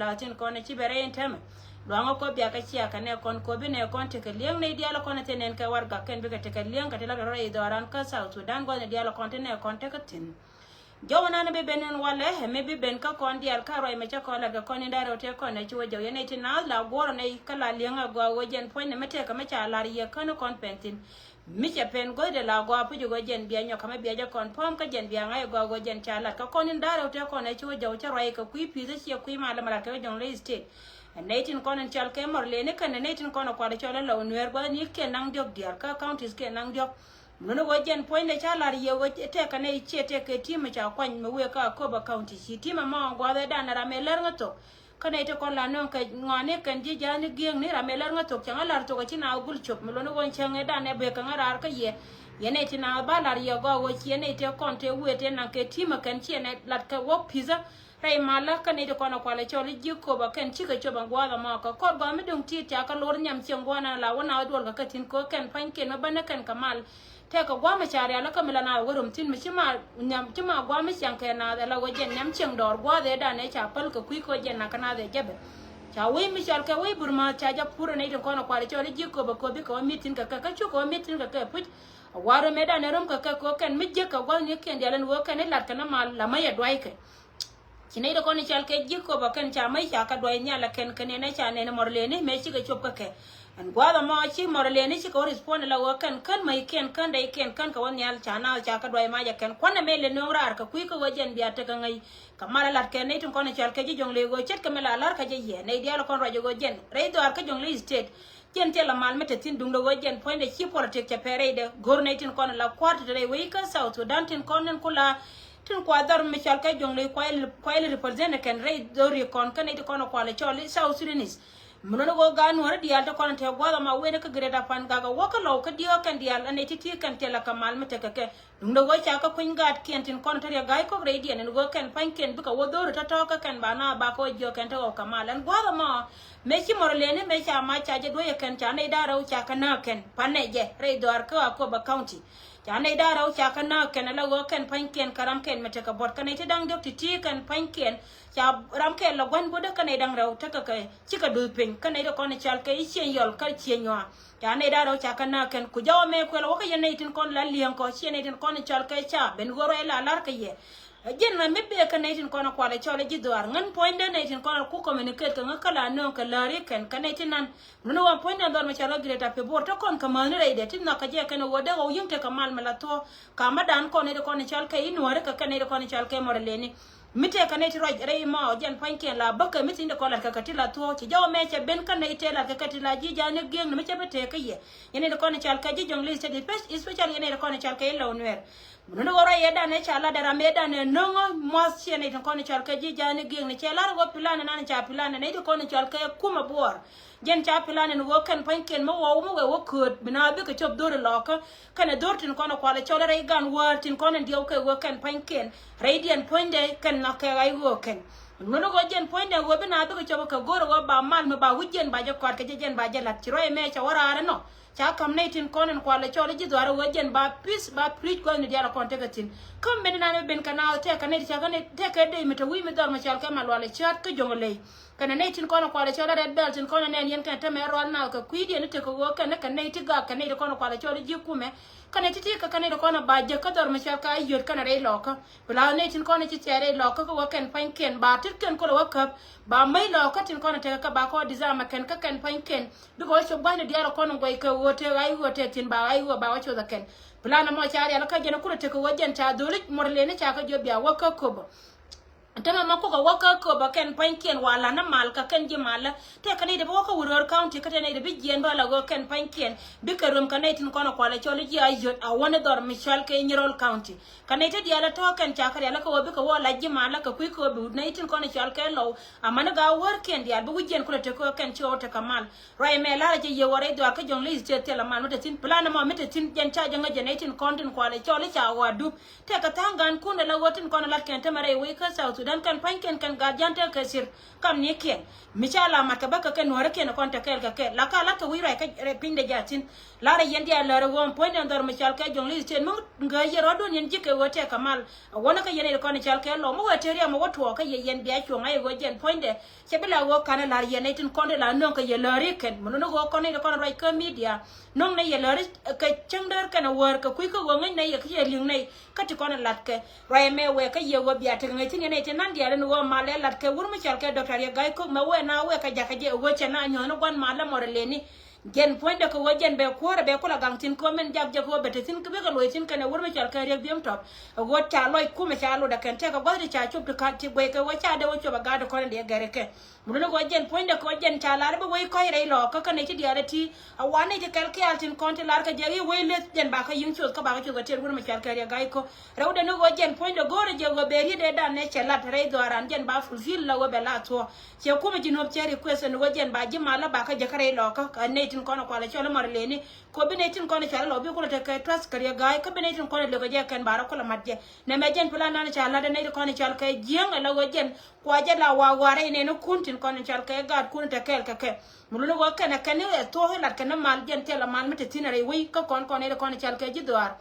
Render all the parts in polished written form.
la tin ko na ci bere en tem lo ko biya ka ci aka ne kon ko bi ne kon te ke liang ne dia la kon te nen ka war ga ken bi ka te ke liang ka te la ro e do ran ka South Sudan go ne dia la kon te ne kon te ka tin jawana na be benen wala he me bi ben ka kon dia ka ro me cha ko la ga kon ndaro te kon na ci wo jaw ne tin na la goro ne kala liang go wo jen point ne mete ka me cha la ri ka no kon pentin miche pen go de la go apu go jen bia nyo kama bia ja kon pom ka jen bia ngai go jen chala ka kon ndaro te kon e chu jo cha roi ka kui pi se kui ma la mara ka jong le state netin kon en chal ke mor le ne kan netin kon ko de chala lo nwer go ni ke nang jok diar ka counties ke nang jok no go jen point ne chala ri yo te ka ne che te ke ti ma cha kwan me we ka ko ba county si ti ma ma go da na ra me ler ngato kana ite kon la non ka ngane kan ji jani gieng ni ra melar nga tok changa lar to ka tina gul chop melo no gon changa da ne be ka ngara ka ye yene tina ba lar yo go wo chi ne ite kon te wete na ke tima kan chi ne lat ka wo pizza rai mala kan ite kon ko le choli ji ko ba kan chi ka choba gwa ga ma ka ko ba mi dong ti ta ka lor nyam chen gwana la wona dol ka tin ko kan pan ken ma bana kan kamal te ka gwa ma chari ala ka milana worum tin mi chima nyam chima gwa mi chang ke na la wo jen nyam chen dor gwa de da ne cha pal ka kui ko jen na kana de jabe cha we mi chal ka we burma cha ja pura ne ko na kwale choli ji ko ba ko bi ko mitin ka chu ko mitin ka put waro me da ne rom ka ko kan mi je ka gwa ni ken de lan wo kan lat kana mal la ma ya dwai ke kine da ko ni chal ke ji ko ba kan cha mai cha ka dwai nya la ken ken ne cha ne morle ne me chi ka chop ka ke and gwada ma chi morle ni chi ko respond la wa kan mai ken kan dai ken kan ka wani al chana cha ka dwai ma ja ken kwana mele no rar ka kui ko wajen biya ta kan ai kamara lat ken ne tun ko ni chal ke ji jong le go chet ka mela lar ka je ye ne dia la kon rajo go jen re do ar ka jong le state jen te la mal mete tin dung do wajen point de chi politique cha pere de gor ne tin kon la kwart de we ka South Sudan tin kon nen kula tin kwa dar mi chal ka jong le kwa represent ken re do ri kon kan ne kon ko le choli South Sudanese muno go ganu har dial to kon te gwada ma we ne ka greda pan ga waka lo ka dio kan dial ane titi kan te la kamal mete ka ke ndo go cha ka kun gat ken tin kon te ga ko redi ne go kan pan ken buka wo do ta to ka kan bana ba ko jo kan to kamal an gwada ma me chi morle ne me cha ma cha je do ye kan cha ne da ro cha kana ken pan ne je re do ar ko ba county cha ne da ro cha kana ken la go kan pan ken karam ken mete ka bot kan te dang dok titi kan pan ken cha ram ke la gwan boda kan dang raw ta ka chi ka du pin kan da kon chal ke chen yol ka chen yo cha ne da raw cha kana ken ku jaw me ko la ka yene tin kon la lian ko chen ne tin kon chal ke cha ben goro la lar ka ye jen na me be kan ne tin kon ko la chole ji doar ngan point de ne tin kon ku communicate ka ngakala no ka lari kan ne tin nan no wa point de dor ma chala greta pe bor to kon ka man re de tin na ka je kan wo de o yum te ka mal mala to ka madan kon ne kon chal ke inwar ka kan ne kon chal ke morle ni mite kaneti roj rei ma jan panken la baka miti inde kola ka katila to ci jaw me che ben kan ne tela ka katila ji jane geng me che bete ka ye yene de kon chal ka ji jong list de pest especially yene de kon chal ka lo nwer no wora ye da ne chala da rambe da ne no mo che ne de kon chal ka ji jane geng ne chela go pilana nan cha pilana ne de kon chal ka kuma bor jen cha pilana no kan panken mo wo kut bina be ka chop dor lo ka kana dortin kon ko la chola rei gan wartin kon ndio ka wo kan panken radiant point de kan na ka ai wo kan no go jen point de wo bina be ka chop ka goro go ba mal me ba wujen ba je ko ka jen ba je lat chiro me cha wara no cha kam ne tin kon ko la chola ji dwaro wo jen ba peace ba preach ko ni dia la kon te ka tin kam ben na ne ben kana te ka ne cha ka ne te ka de me to wi me dor ma chal ka mal wala chat ka jongole kana ne tin kono kwale chola red belt tin kono ne yen kan tame rol na ka kwidi ne te ko go kana kan ne tiga kan ne kono kwale chola ji kume kana titi ka kan ne kono ba je ka dor ma chal ka yot kana re loka bula ne tin kono ti tere loka ko kan pan ken ba tit ken ko wakap ba mai loka tin kono te ka ba ko dizama kan ka kan pan ken bi ko so ba ne diaro kono go ka wote ai wote tin ba ai wo ba wacho da ken bula na mo chari ala ka je na ko te ko wajen ta dole morle ne cha ka jo bia waka ko ba tama mako ga waka ko ba ken panken wala na mal ka ken ji mala te kan ide waka wuror county ka te ne de bijen bala go ken panken bi ka rum kan itin kono kwala chole ji ayot a wona dor michal ke nyirol county kan ite dia la to kan cha ka ala ko bi ka wala ji mala ka ku ko bi na itin kono chal ke lo amana ga wor ken dia bi wujen ko te ko ken cho te kamal rai me la je ye wore do ka jong lis te la mal mete tin plan ma mete tin jen cha janga jenetin kontin kwala chole cha wa du te ka tangan kun la wotin kono lat ken te mare we ka South Sudan kan panken kan gajan ta kasir kam ne ken misala mata baka kan wara ken kon ta kel ka ke la ka la ka wira ka pinde jatin la ra yendi ala ron point ndar misal ka jongli ten mo ga yero don yen jike wote kamal wona ka yene kon chal ke lo mo wote ri mo woto ka yen dia chu ngai go jen point de chebila go kana la yene tin kon de la non ka yelari ken mo no go kon ne kon right ka media non ne yelari ka changdar kana war ka ku ko go ngai ne ka yeling ne ka ti kon lat ke rai me we ka yego bia te ngai tin ne tin nan dia no go male lat ke wur misal ke doctor ya gai ko me we na we ka jaka je go chena nyono gon mala moreleni gen point ko wajen be ko be ko la gangtin ko men jag jag ko bete tin ko be ko loitin kana wurme chal ka rek biem top go cha loy ku me cha lo da kan te ko godi cha chup ka ti boy ko cha de wo choba ga do ko ne gere ke muno go gen point ko wajen cha la be boy ko re lo ko kan ti diare ti awane ti kal ke altin konti lar ka jegi we le gen ba ka yin chot ka ba ka chuga ter wurme chal ka rek ga ko rawde no go gen point go re je go be ri de da ne che lat re do aran gen ba fulfill la go be la to che ku me jinob che request no go gen ba ji mala ba ka jakare lo ka ne tin kono kwala chola marleni ko binetin kono chala lobi ko te ka tras kariya gai ko binetin kono le goje kan bara ko la madje ne mejen plan nan chala de ne kono chal ka jeng la gojen kwa je la wa ware ne no kuntin kono chal ka ga kun te kel ka ke mulu go kana kan e to la kana mal jen te la mal mete tinare wi ko kon kono kono chal ka jidwar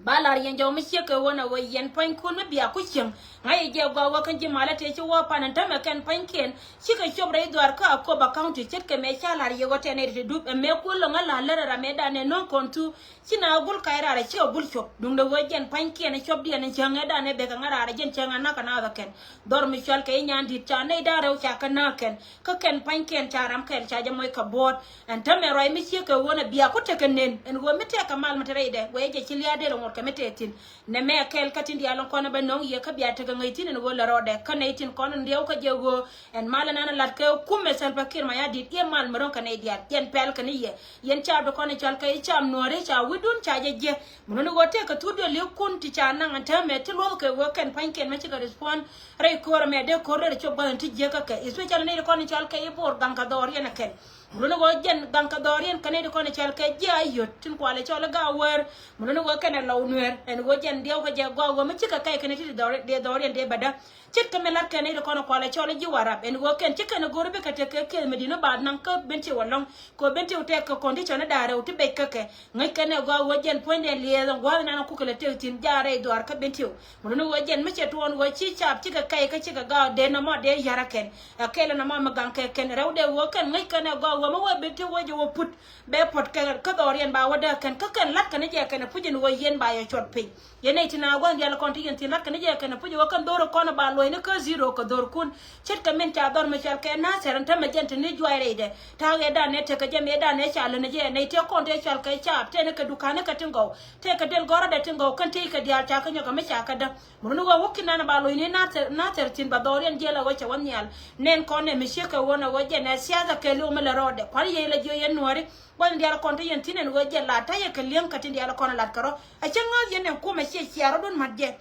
balar yen jaw mi cheke wona wo yen pan kun me bia ku chem ngai je gwa wa kan ji mala te chi wo pan ta me kan pan ken chi ka chobre dwar ka ko ba county chet ke me cha lar ye go te ne de du me ku lo ngala la ra me da ne non kontu chi na gul kai ra chi gul chop dung de wo yen pan ken chop di ne changa da ne be ka ngara ra jen changa na kana da ken dor mi chal ke nyan di cha ne da ra cha kana ken ka ken pan ken cha ram ken cha je moy ka bot en ta me roi mi cheke wona bia ku te ken en wo mi te ka mal mate re de we je chi lia de ngor ka metetin ne me kel katin di alon kono be non ye ka biya te ngai tin no la rode kan ne tin kono ndew ka jego en mala nana lat ka kumme sal pakir ma yadi ye mal maron kan e dia yen pel kan ye yen cha be kono chal ka e cham nore cha widun cha je mun no gote ka tudo le kun ti cha nan anta me ti lo ka wo kan panken me ti ka respond re ko me de ko re cho ba ti je ka ka especially ne kono chal ka e bor dan ka dor ye na ken muno go jen ganka dorien kane ko ne chal ke ja yot tin kwale chola ga wer muno go kane law nwer en go jen dio ko je go me chika kai kane ti dorien de bada chit kamelar kane ko no kwale chola ji warab en go ken chika ne go be ka te ke medina bad nan ka benti walong ko benti o te ko condition dare o ti be ka ke ngai kane go jen point en le go na ko kele te tin jare dor ka benti o muno go jen me chetu on go chi chap chika kai ka chika ga de na mo de yara ken akela na mo ganka ken rawde wo ken ngai kane go wo mo benti wo je wo put be pot ka dorien ba wada kan ka kan lat kan je kan pujin wo yen ba ya chot pin yene tina go ndial konti tin lat kan je kan puji wo kan doro kono ba lo ne ka zero ko dor kun chet ka men cha dor me chal ke na seran ta me jent ni joire de ta ge da ne te ka je me da ne cha le ne je ne te kon te chal ka cha te ne ka dukane ka tingo te ka del gora de tingo kan te ka dia cha ka nyo ka me cha ka da mun go wokina na ba lo ne na ter tin ba dorien je la wo cha wan yal nen kon ne me she ka wona wo je ne sia da ke lu me le rode kwali ye le jo yen nori bon dia konta yen tinen go je la ta ye ke lien katin dia kon la karo a chenga yen ko me she chiaro don madje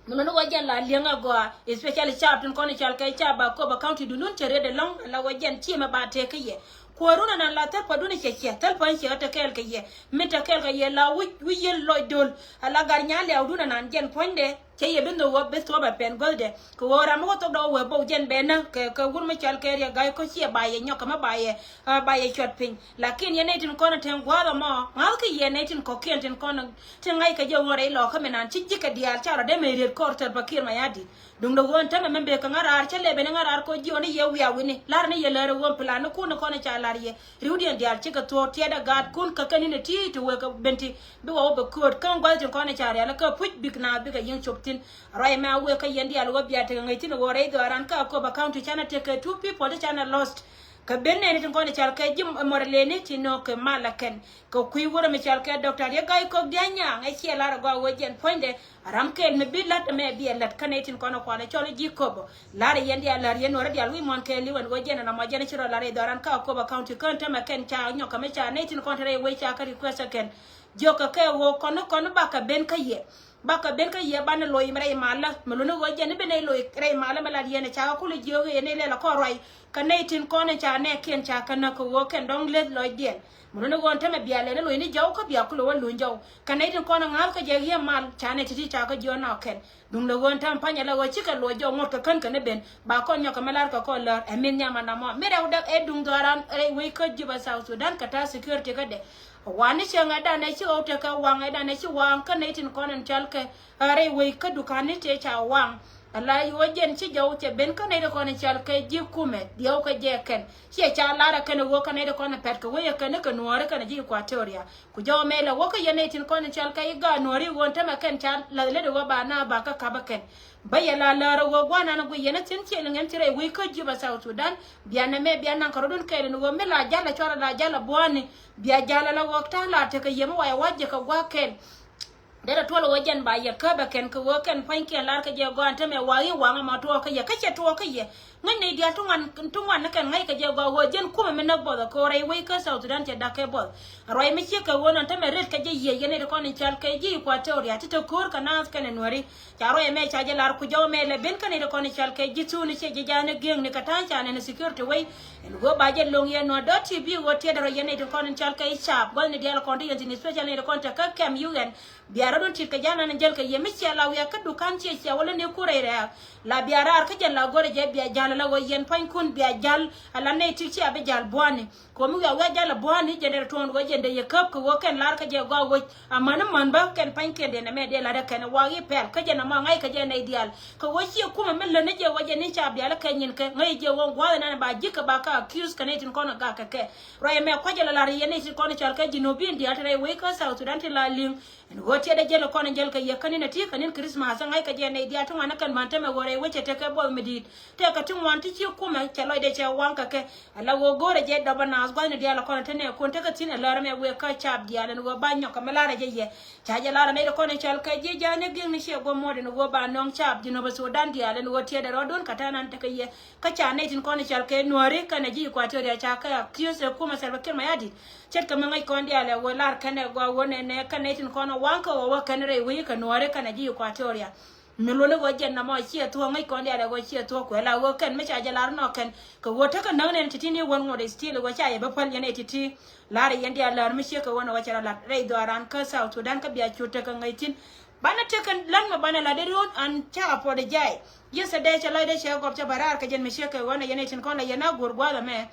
no go je la lien go especially chapter kon chal kai cha ba ko ba county du non tere de long la go jen chi me ba te ke ye koruna nan la ta paduna che che tal pan che ta kel ke ye meta kel ke ye la wi ye loy dol ala gar nya le aduna nan jen ponde che ye bindo wo besto ba pen golde ko wora mo to do we bo jen be na ke gur me chal ke ya ga ko che ba ye nyoka ma ba ye chot pin lakin ye netin kono ten gwalo mo mal ke ye netin ko ken ten kono ten ngai ke je wore lo ka menan chi jika dial charo de me red korter bakir ma yadi dung do won tan membe ka ngara chele be ngara ko ji oni ye wiya wini lar ne ye lere won plan ko no kono chala ye riudien dial chika to tieda gad kun ka kanine ti to we ka benti be wo be kod kan gwal tin kono chara la ka puj big na be ka yin choptin rai ma we ka yendi al wo biya te ngai tin wo re do ran ka ko ba county chana te ka two people the chana lost ka benne ni tin kono chal ka jim morle ni tino ke malaken ko kui wora me chal ka doctor ye gai ko dianya ngai che la go wo jen ponde ram kel me bilat me bi lat kanetin kono ko la cholo ji ko bo la re yendi ala re no re dial wi mon ke li wen wo jen na ma jen chiro la re do ran ka ko ba county kan ta ma ken cha nyo ka me cha netin kon re we cha ka request ken joka ke wo kono ba ka ben ka ye baka ben ka ye ban loy mre mala muluno go jeni bene loy re mala mala yene cha ko le joge yene le la ko roi ka neitin ko ne cha ne ken cha kana ko wo ken dong le loy dien muluno go ntame biale le loy ni jaw ko biya ko lo lu jaw ka neitin ko na ngal ka je ye mal cha ne titi cha ko jo na ken dung le go ntam panya la go chika lo jo ngot ka kan ne ben ba ko nyoka melar ka ko la emin nyama na mo mere udak e dung doran re we ko jiba South Sudan kata security ka de wani chenga da na chi ote ka wanga da na chi wang ka neitin konan chalke are we ka dukani te cha wang ala yo jen chi jaw che ben ka ne konan chalke ji kume dio ka je ken chi cha lara kan wo ka ne konan pet ka we ka ne ka nuore ka ji Equatoria ku jaw mela wo ka ye neitin konan chalke ga nuori won ta ma ken cha la le do ba na ba ka ka ba ken bayala la ro gwana na guyena tin che ngem tire we ko jiba South Sudan biana me biana karodun kele no mela jala chora la jala bwani bia jala la wakta la te ka yema wa waje ka gwa ken dera tolo wajen ba ya ka ba ken ko ken panke la ka je gwa ntame wa yi wa ma to ka ye ka che to ka ye ngane dia tungan na kan ngai ka je gwa wajen kuma me na boda ko rai we ka South Sudan te da ke bod roi me che ka wona ntame red ka je ye ne ko ni chal ka ji Equatoria ti to kor ka na ka ne nori charo me cha je lar ku jaw me le ben ka ne ko ni chal ka ji tu ni che je jana geng ni ka tan cha ne security we en go ba je long ye no do tv wo te da ye ne ko ni chal ka sharp go ne dia ko ndi ni special ne ko ta ka kem un biara don tit ka jana ne jel ka ye me che la ya ka dukan che che wala ne kurere la biara ka je la gore je bia jala la wo yen pan kun bia jal ala ne ti che abe jal bwani ko mu ya wa jala bwani je der ton go je de ye kap ko ken lar ka je go wo amana man ba ken pan ke de ne me de la da ken wa yi pel ka je na ma ngai ka je ne ideal ko wo chi kuma men la ne je wo je ni cha bia la ken yin ka ngai je wo gwa na ba jika ba ka accuse ka ne tin ko na ga ka ke ro ye me ko je la ye ne tin ko na chal ka jinobin dia tare we ka South Sudan ti la ling en go te de je ko na jel ka ye kan na ti kan Christmas ngai ka je ne dia tun na kan man ta me gore we te ka bo medit te ka tun wan ti kuma ke lo de che wan ka ke ala wo gore je da bana gwa ne dia la ko na tene ko te ka tin ala me we ka chab dia le go ba nyo ka me la je ye cha je la ne ko na chal ka je ja ne ging ni she go mo de go ba nong chab dino ba Sudan dia le go te de rodon ka ta nan te ka ye ka cha ne tin ko na chal ka nuore ka na ji Equatoria cha ka kiose kuma serba ker mayadi chet ka mangai ko ndia le wo lar ka ne go wone ne ka ne tin ko na wanka wo ka ne re we ka nuore ka na ji Equatoria melole go jen na mo chi to ngai ko ndia le go chi to ko la wo ken me cha je lar no ken ko wo ta ka nang ne titini won ngode still go cha ye ba pal ne titi lar yendi lar mi she ka wona wa cha la re do aran ka South Sudan ka biya chuta ka ngai tin bana tekan lan ma bana la de road an cha for the jai yesterday cha la de she go cha barar ka jen mi she ka wona yene tin ko la yana gurgwa la me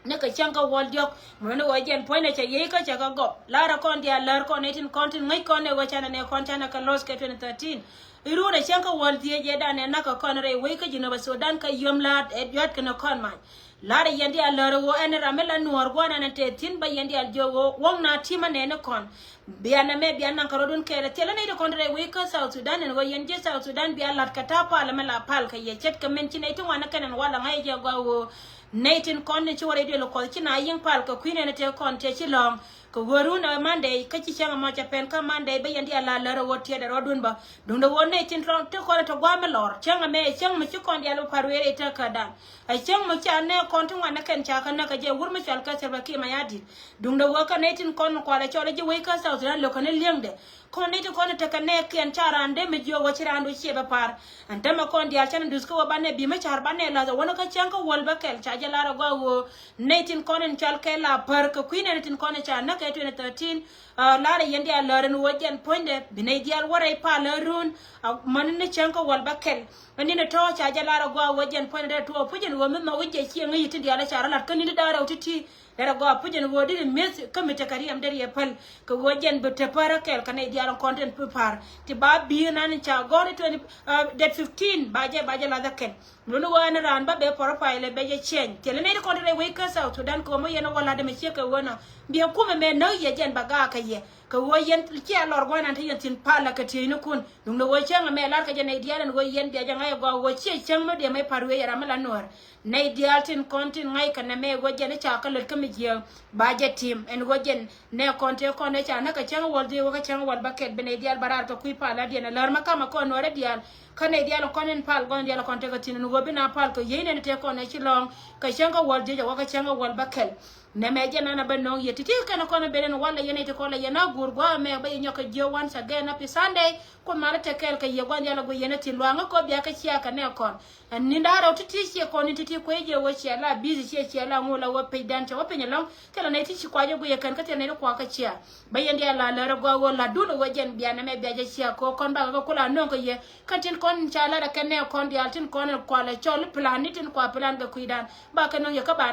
ne ka changa wol jok mo ne wajen point cha ye ka cha ka go lara kon dia lar kon 18 kontin ngai kon ne wacha ne kon cha na ka los ka 2013 iru ne changa wol die je da ne na ka kon re we ka jino ba Sudan ka yom la yat ka no kon man lara yendi a lar wo en ramela nuor gwana na te tin ba yendi al jowo wong na tima ne ne kon biana me biana karodun kere tele ne kon re we ka South Sudan ne wo yendi South Sudan bi alat ka ta pa la mela pal ka ye chet ka men tin ito wana kanen wala ngai je go wo neitin kon ne chore de lo ko kina yin pal ka kwine ne te kon te chi long ko woru na mande ka chi changa ma cha pen ka mande be yendi ala la ro tie de rodun ba dun do won neitin tron te ko to gwa me lor changa me chang ma chi kon dia lo parwere te ka dan ai chang ma cha ne kon tu wana ken cha ka na ka je wur ma chal ka serba ki ma yadi dun do wa ka neitin kon ko la chore je we ka South Sudan lo ka ne liengde kon neitin kon te ka ne ken charande me jo wa chirando che ba par anta ma kon dia chan dus ko ba ne bi ma char ba ne la wona ka changa wol ba kel cha je la gwa wo neitin kon en chal ke la par ka kwine neitin kon cha na ka 2013 lara yendi a laren wajen ponde bine dial warai pa larun man ne chanka wal bakel ani ne to cha ja lara gwa wajen ponde to pujin wo min ma wuje chi ngi ti diala chara lat kan ni da ra uti dara gwa pujin wo di mes kamita kariyam dar ye pal ko wajen be te para kel kan dial content par ti ba bi nan cha gori 20 that 15 baje la da ken lulu wana ran ba be profile be je chen tele ne ko re we ka South Sudan ko mo yena wala de me che ka wona bi ko me no ye jen baga ka ye ko wo yen ki a lor gwana ta yen tin pala ka tin kun dum no wo chen me lar ka je ne dial wo yen de janga go wo che chen me de me parwe yara mala nor ne dial tin kontin ngai ka na me wo je ne cha ka ler ka me je ba je tim en wo jen ne konte ko ne cha na ka chen wol de wo ka chen wol baket be ne dial barar ka kui pala de ne lar ma kama ko no re dial kane dial konen pal gon dial konte ka tin no go bina pal ko yene ne te ko ne chi long ka chen ka wol je wo ka chen wol bakel ne me jena na banong yeti ti kana kono belen wala yene te kola yena gurgo me ba nyoka je once again happy Sunday ko mara te kel ka ye gwan yala go yene ti lwanga ko bia ka chia ka ne kon ni ndaro titi chi ko ni titi ko je wo chia la busy chia la ngola wo pe dan wo pe nyalong kala ne ti chi kwa je go ye kan ka te ne ko ka chia ba yende ala la go wo la du wo jen bia na me bia je chia ko kon ba ko kula non ko ye katin kon cha la da kan ne kon di altin kon ko la chol plan ni tin ko plan ga kuidan ba ka non ye ka ba